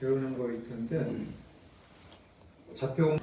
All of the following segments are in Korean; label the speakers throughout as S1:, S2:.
S1: 배우는 거일 텐데 잡혀온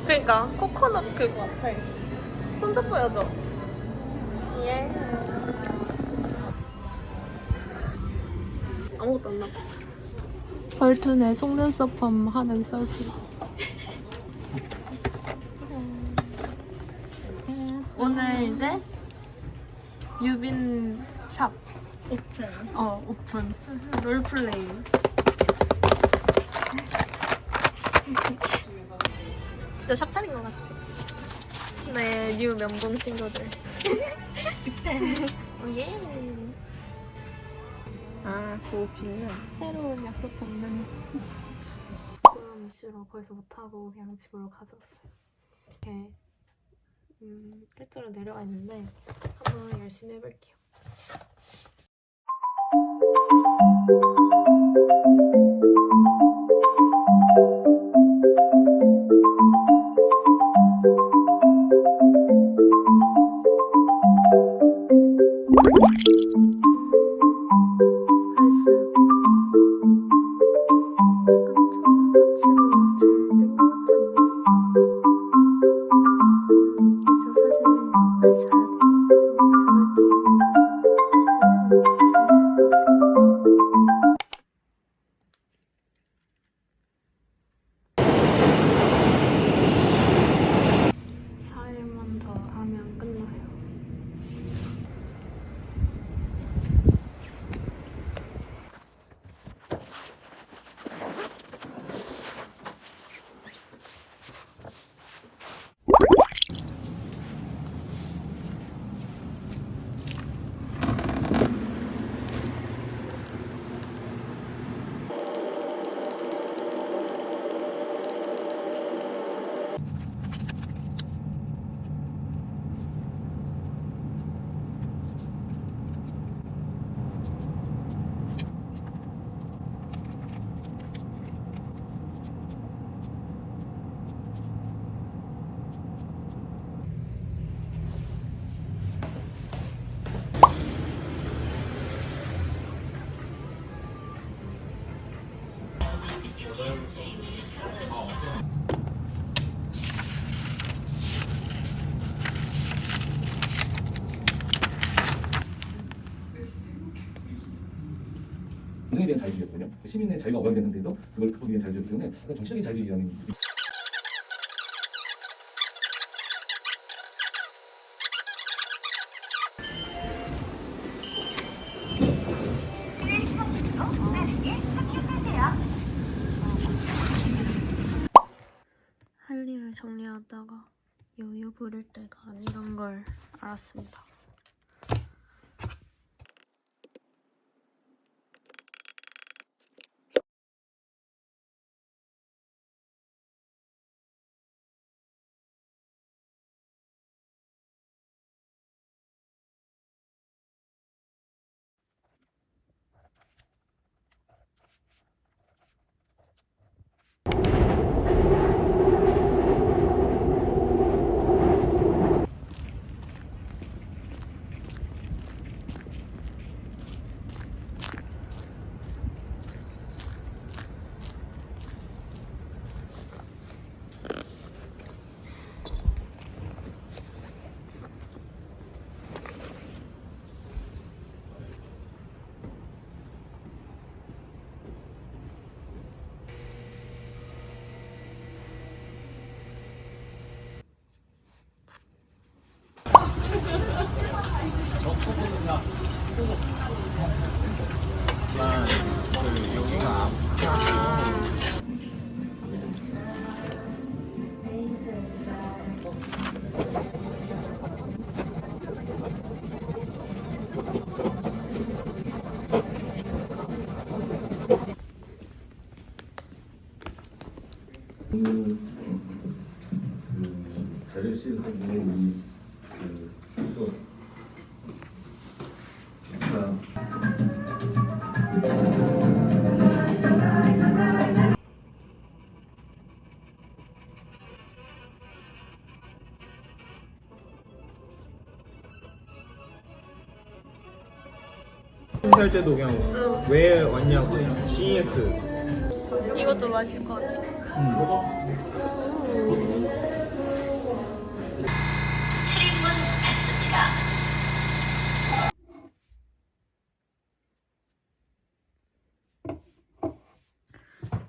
S2: 그러니까 코코넛 그거 같아. 손톱 보여줘. 예. 아무것도 안 나와.
S3: 벌툰의 속눈썹펌 하는 썰풀. 오늘 이제 유빈 샵
S2: 오픈.
S3: 오픈 롤플레이.
S2: 진짜 샵 차린 것 같아. 네, 뉴 면봉 친구들. 예. 아, 그 오피는
S3: 새로운 약속 잡는지.
S2: 그런 이슈로 거기서 못하고 그냥 집으로 가져왔어요. 이렇게 일자로 내려와 있는데 한번 열심히 해볼게요.
S4: 전쟁에 대한 자유주의였거든요. 시민의 자유가 억압되는 데서 그걸 극복하기 위한 자유주의였기 때문에 약간 정치적인 자유주의라는
S2: 할 일을 정리하다가 여유 부릴 때가 아니란 걸 알았습니다.
S4: 그 자료 시를 할 때 우리 그 수업 주차
S5: 살 때도 그냥 왜 왔냐고 CES
S3: 이것도 맛있을 것 같아.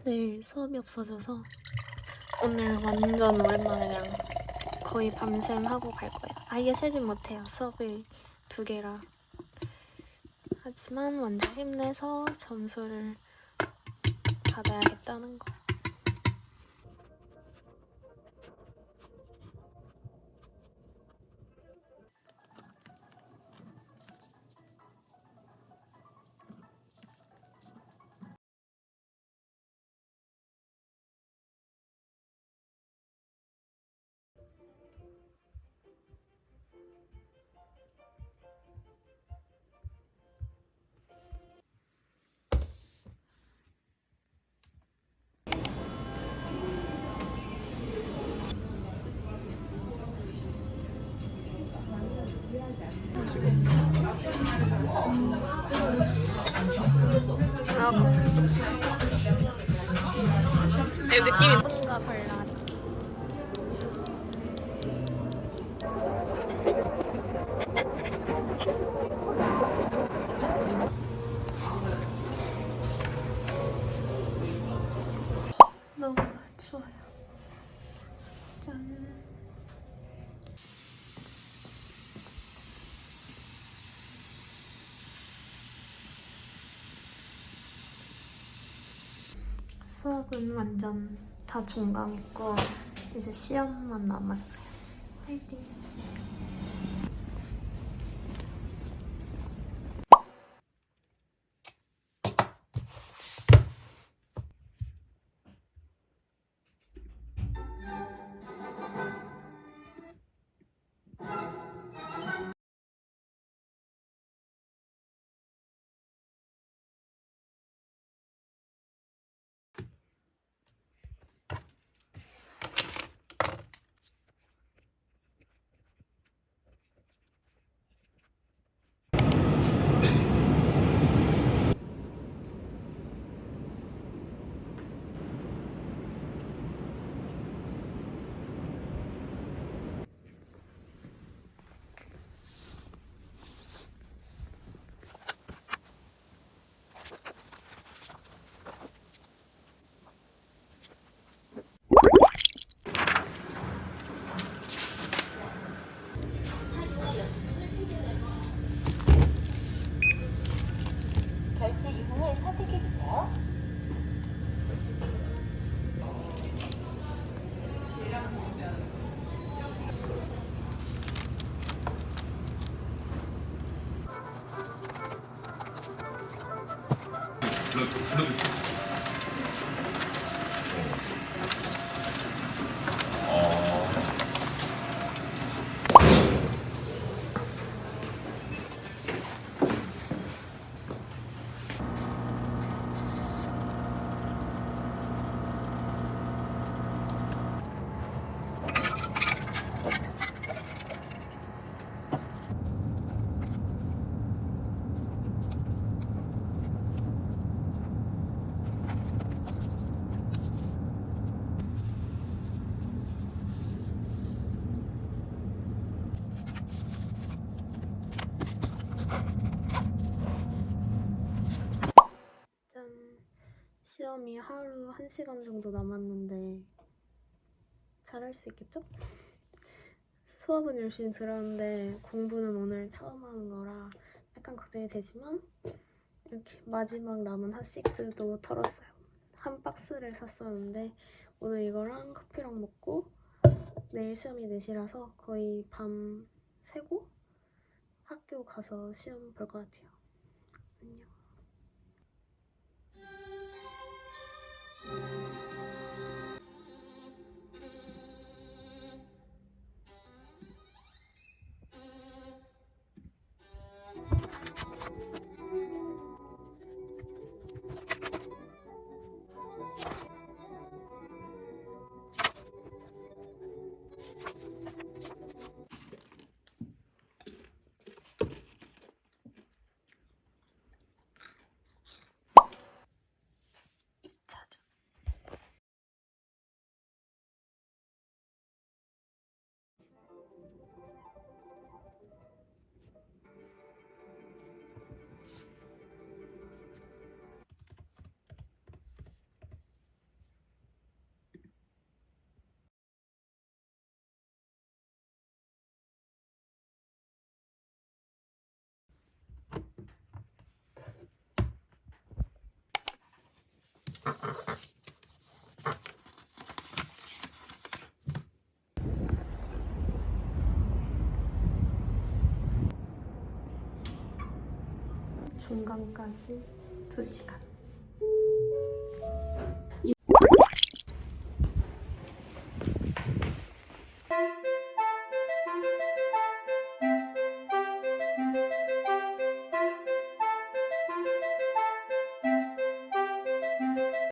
S2: 내일 수업이 없어져서 오늘 완전 오랜만에 그냥 거의 밤샘 하고 갈 거예요. 아예 세진 못해요. 수업이 2개라. 하지만 완전 힘내서 점수를 받아야겠다는 거. 내 느낌이 뭔가 달라. 너무 추워요. 짠. 수업은 완전 다 종강했고 이제 시험만 남았어요. 화이팅!
S6: 결제 이후에 선택해주세요.
S2: 짠. 시험이 하루 1시간 정도 남았는데 잘할 수 있겠죠? 수업은 열심히 들었는데 공부는 오늘 처음 하는 거라 약간 걱정이 되지만 이렇게 마지막 남은 핫식스도 털었어요. 한 박스를 샀었는데 오늘 이거랑 커피랑 먹고 내일 시험이 4시라서 거의 밤 새고 학교 가서 시험 볼 것 같아요. 안녕. 중간까지 2시간.